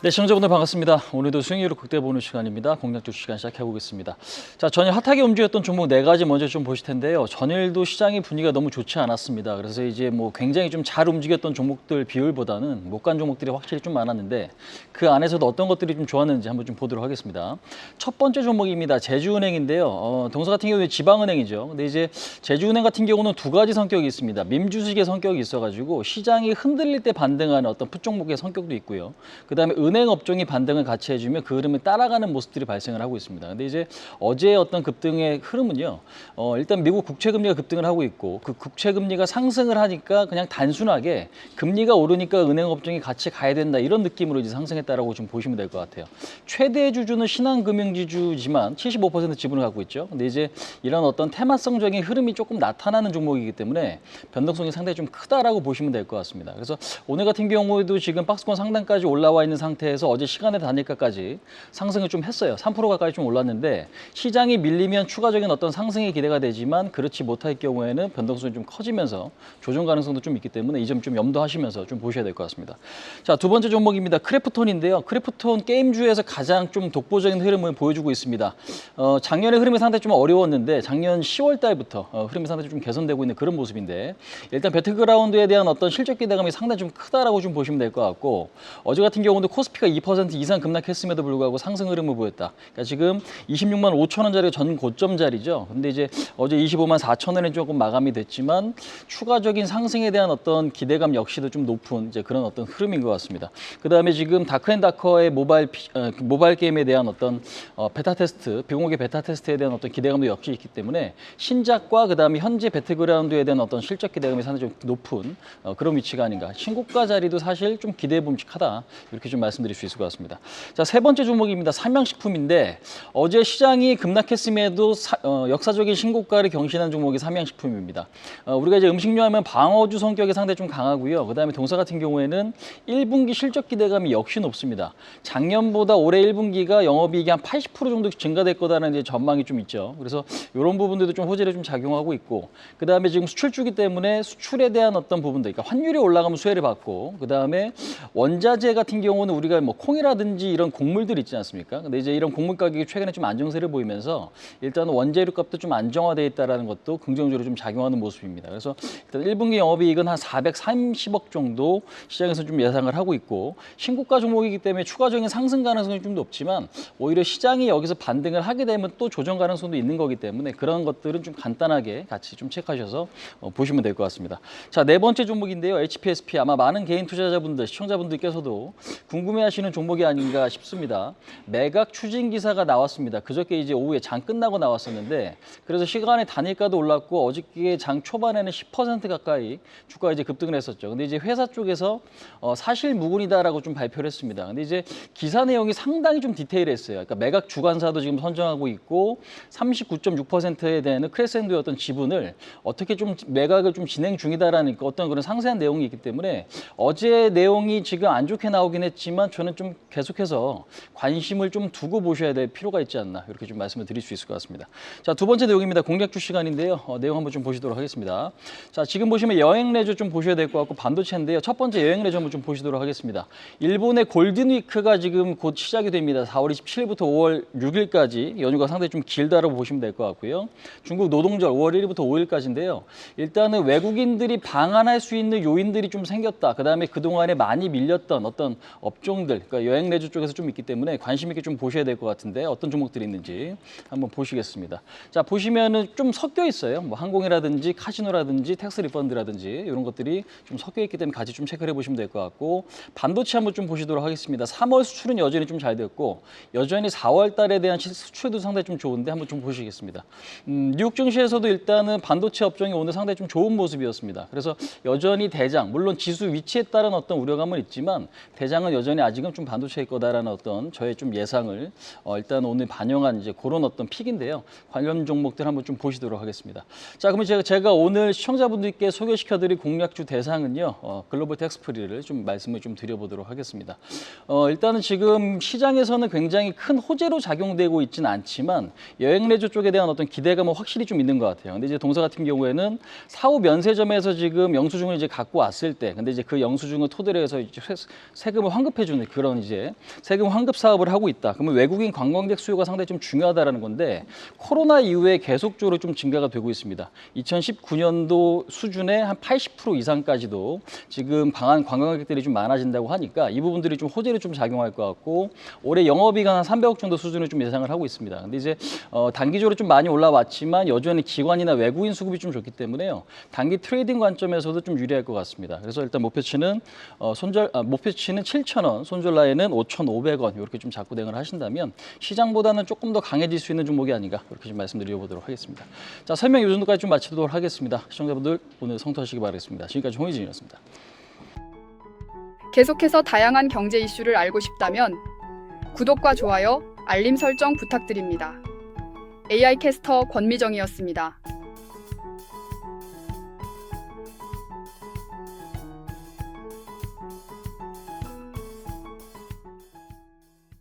네, 시청자분들 반갑습니다. 오늘도 수익률을 극대 보는 시간입니다. 공략주 시간 시작해 보겠습니다. 자, 전일 핫하게 움직였던 종목 네 가지 먼저 좀 보실 텐데요. 전일도 시장의 분위기가 너무 좋지 않았습니다. 그래서 이제 뭐 굉장히 좀 잘 움직였던 종목들 비율보다는 못 간 종목들이 확실히 좀 많았는데 그 안에서도 어떤 것들이 좀 좋았는지 한번 좀 보도록 하겠습니다. 첫 번째 종목입니다. 제주은행인데요. 동사 같은 경우는 지방은행이죠. 근데 이제 제주은행 같은 경우는 두 가지 성격이 있습니다. 밈주식의 성격이 있어가지고 시장이 흔들릴 때 반등하는 어떤 풋종목의 성격도 있고요. 그다음에 은행 업종이 반등을 같이 해주면 그 흐름을 따라가는 모습들이 발생을 하고 있습니다. 근데 이제 어제 어떤 급등의 흐름은요. 일단 미국 국채 금리가 급등을 하고 있고 그 국채 금리가 상승을 하니까 그냥 단순하게 금리가 오르니까 은행 업종이 같이 가야 된다 이런 느낌으로 이제 상승했다라고 좀 보시면 될 것 같아요. 최대 주주는 신한금융지주지만 75% 지분을 갖고 있죠. 근데 이제 이런 어떤 테마성적인 흐름이 조금 나타나는 종목이기 때문에 변동성이 상당히 좀 크다라고 보시면 될 것 같습니다. 그래서 오늘 같은 경우에도 지금 박스권 상단까지 올라와 있는 상태에서 어제 시간의 단일가까지 상승을 좀 했어요. 3% 가까이 좀 올랐는데 시장이 밀리면 추가적인 어떤 상승이 기대가 되지만 그렇지 못할 경우에는 변동성이 좀 커지면서 조정 가능성도 좀 있기 때문에 이 점 좀 염두하시면서 좀 보셔야 될 것 같습니다. 자, 두 번째 종목입니다. 크래프톤인데요. 크래프톤 게임주에서 가장 좀 독보적인 흐름을 보여주고 있습니다. 작년에 흐름이 상당히 좀 어려웠는데 작년 10월 달부터 흐름이 상당히 좀 개선되고 있는 그런 모습인데 일단 배틀그라운드에 대한 어떤 실적 기대감이 상당히 좀 크다라고 좀 보시면 될 것 같고 어제 같은 경우도 코스피가 2% 이상 급락했음에도 불구하고 상승 흐름을 보였다. 그러니까 지금 26만 5천 원짜리가 전 고점 자리죠. 근데 이제 어제 25만 4천 원에 조금 마감이 됐지만 추가적인 상승에 대한 어떤 기대감 역시도 좀 높은 이제 그런 어떤 흐름인 것 같습니다. 그다음에 지금 다크앤다커의 모바일 게임에 대한 어떤 베타 테스트, 비공개 베타 테스트에 대한 어떤 기대감도 역시 있기 때문에 신작과 그다음에 현재 배틀그라운드에 대한 어떤 실적 기대감이 상당히 좀 높은 그런 위치가 아닌가. 신고가 자리도 사실 좀 기대해 봄직하다. 이렇게 좀 말씀드릴 수 있을 것 같습니다. 자, 세 번째 종목입니다. 삼양식품인데 어제 시장이 급락했음에도 역사적인 신고가를 경신한 종목이 삼양식품입니다. 우리가 이제 음식료 하면 방어주 성격이 상당히 좀 강하고요. 그다음에 동사 같은 경우에는 1분기 실적 기대감이 역시 높습니다. 작년보다 올해 1분기가 영업이익이 한 80% 정도 증가될 거다라는 이제 전망이 좀 있죠. 그래서 이런 부분들도 좀 호재를 좀 작용하고 있고 그다음에 지금 수출주기 때문에 수출에 대한 어떤 부분들, 그러니까 환율이 올라가면 수혜를 받고 그다음에 원자재 같은 경우는 우리가 뭐 콩이라든지 이런 곡물들 있지 않습니까? 근데 이제 이런 곡물 가격이 최근에 좀 안정세를 보이면서 일단 원재료 값도 좀 안정화되어 있다라는 것도 긍정적으로 좀 작용하는 모습입니다. 그래서 일단 1분기 영업이익은 한 430억 정도 시장에서 좀 예상을 하고 있고 신고가 종목이기 때문에 추가적인 상승 가능성이 좀 높지만 오히려 시장이 여기서 반등을 하게 되면 또 조정 가능성도 있는 거기 때문에 그런 것들은 좀 간단하게 같이 좀 체크하셔서 보시면 될 것 같습니다. 자, 네 번째 종목인데요. HPSP 아마 많은 개인 투자자분들, 시청자분들께서도 궁금해하시는 종목이 아닌가 싶습니다. 매각 추진 기사가 나왔습니다. 그저께 이제 오후에 장 끝나고 나왔었는데 그래서 시간에 단일가도 올랐고 어저께 장 초반에는 10% 가까이 주가가 이제 급등을 했었죠. 근데 이제 회사 쪽에서 사실 무근이다라고 좀 발표를 했습니다. 근데 이제 기사 내용이 상당히 좀 디테일했어요. 그러니까 매각 주관사도 지금 선정하고 있고 39.6%에 대한 크레센도의 어떤 지분을 어떻게 좀 매각을 좀 진행 중이다라는 어떤 그런 상세한 내용이 있기 때문에 어제 내용이 지금 안 좋게 나오긴 했지만 저는 좀 계속해서 관심을 좀 두고 보셔야 될 필요가 있지 않나 이렇게 좀 말씀을 드릴 수 있을 것 같습니다. 자, 두 번째 내용입니다. 공략주 시간인데요. 내용 한번 좀 보시도록 하겠습니다. 자, 지금 보시면 여행 레저 좀 보셔야 될 것 같고 반도체인데요. 첫 번째 여행 레저 한번 좀 보시도록 하겠습니다. 일본의 골든위크가 지금 곧 시작이 됩니다. 4월 27일부터 5월 6일까지 연휴가 상당히 좀 길다라고 보시면 될 것 같고요. 중국 노동절 5월 1일부터 5일까지인데요. 일단은 외국인들이 방한할 수 있는 요인들이 좀 생겼다. 그다음에 그동안에 많이 밀렸던 어떤 업종들, 그러니까 여행 레저 쪽에서 좀 있기 때문에 관심 있게 좀 보셔야 될 것 같은데 어떤 종목들이 있는지 한번 보시겠습니다. 자, 보시면은 좀 섞여 있어요. 뭐 항공이라든지 카지노라든지 텍스 리펀드라든지 이런 것들이 좀 섞여 있기 때문에 같이 좀 체크를 해보시면 될 것 같고 반도체 한번 좀 보시도록 하겠습니다. 3월 수출은 여전히 좀 잘 됐고 여전히 4월 달에 대한 수출도 상당히 좀 좋은데 한번 좀 보시겠습니다. 뉴욕 증시에서도 일단은 반도체 업종이 오늘 상당히 좀 좋은 모습이었습니다. 그래서 여전히 대장, 물론 지수 위치에 따른 어떤 우려감은 있지만 대장은 여전히 아직은 좀 반도체일 거다라는 어떤 저의 좀 예상을 일단 오늘 반영한 이제 그런 어떤 픽인데요. 관련 종목들 한번 좀 보시도록 하겠습니다. 자, 그러면 제가 오늘 시청자분들께 소개시켜드릴 공략주 대상은요. 글로벌 텍스프리를 좀 말씀을 좀 드려보도록 하겠습니다. 일단은 지금 시장에서는 굉장히 큰 호재로 작용되고 있지는 않지만 여행 레저 쪽에 대한 어떤 기대감은 확실히 좀 있는 것 같아요. 근데 이제 동사 같은 경우에는 사후 면세점에서 지금 영수증을 이제 갖고 왔을 때, 근데 이제 그 영수증을 토대로 해서 이제 세금을 환급해 주는 해주는 그런 이제 세금 환급 사업을 하고 있다. 그러면 외국인 관광객 수요가 상당히 좀 중요하다라는 건데 코로나 이후에 계속적으로 좀 증가가 되고 있습니다. 2019년도 수준의 한 80% 이상까지도 지금 방한 관광객들이 좀 많아진다고 하니까 이 부분들이 좀 호재로 좀 작용할 것 같고 올해 영업이익 한 300억 정도 수준을 좀 예상을 하고 있습니다. 근데 이제 단기적으로 좀 많이 올라왔지만 여전히 기관이나 외국인 수급이 좀 좋기 때문에요. 단기 트레이딩 관점에서도 좀 유리할 것 같습니다. 그래서 일단 목표치는 목표치는 7,000원, 손절 라인은 5,500원 이렇게 좀 잡고 대응을 하신다면 시장보다는 조금 더 강해질 수 있는 종목이 아닌가 이렇게 좀 말씀드려보도록 하겠습니다. 자, 설명 이 정도까지 좀 마치도록 하겠습니다. 시청자분들 오늘 성투하시기 바라겠습니다. 지금까지 홍의진이었습니다. 계속해서 다양한 경제 이슈를 알고 싶다면 구독과 좋아요, 알림 설정 부탁드립니다. AI 캐스터 권미정이었습니다.